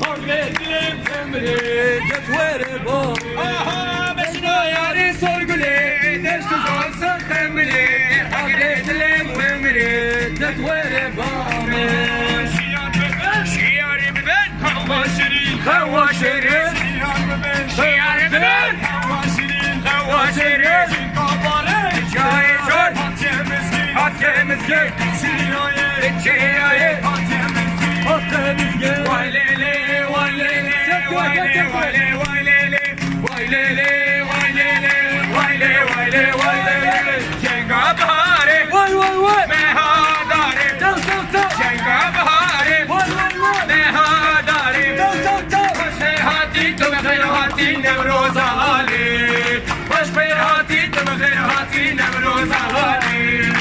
Sorgule, dilim temri Cetwere bo Beşno yari sorguli Deştu zonsa temri Agre dilim temri Cetwere bo Şiyari ben Hava şirin Hava şirin Şiyari ben Hava şirin Hava şirin Hikaye çor Hakkımız gel Hikaye Hakkımız gel Vay lele Vay lele Vay lele Vay lele Vay lele Vay lele Vay lele Vay lele Vay lele Vay lele Cenga bahare Vay vay vay Mehadare Çal çal çal Cenga bahare Vay vay vay Mehadare Çal çal çal Baş hati tüm hati Nevroz Ali Baş hati tüm hati Nevroz Ali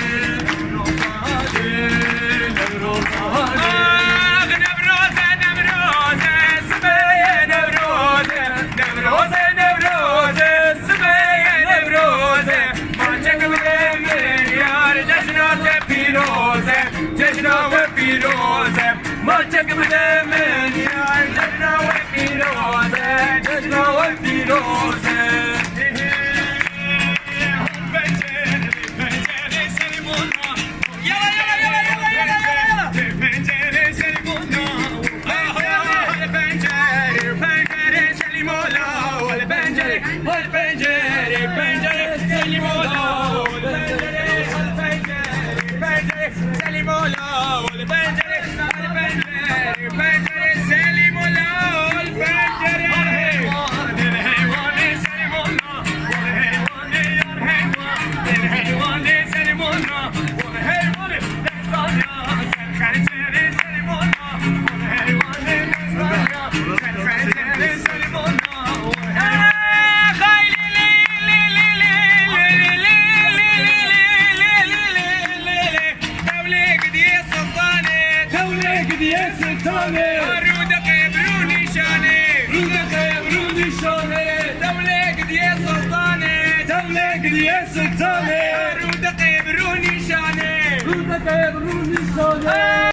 Marçak bilemen yar Cecna ve firoze Cecna ve firoze Pencere seni buna Yala yala yala yala yala yala Pencere seni buna Pencere seni mola Pencere seni mola Pencere seni mola Pencere رودك يبروني شاني رودك يبروني شاني دولك دي سلطاني دولك دي سلطاني رودك يبروني شاني رودك يبروني شاني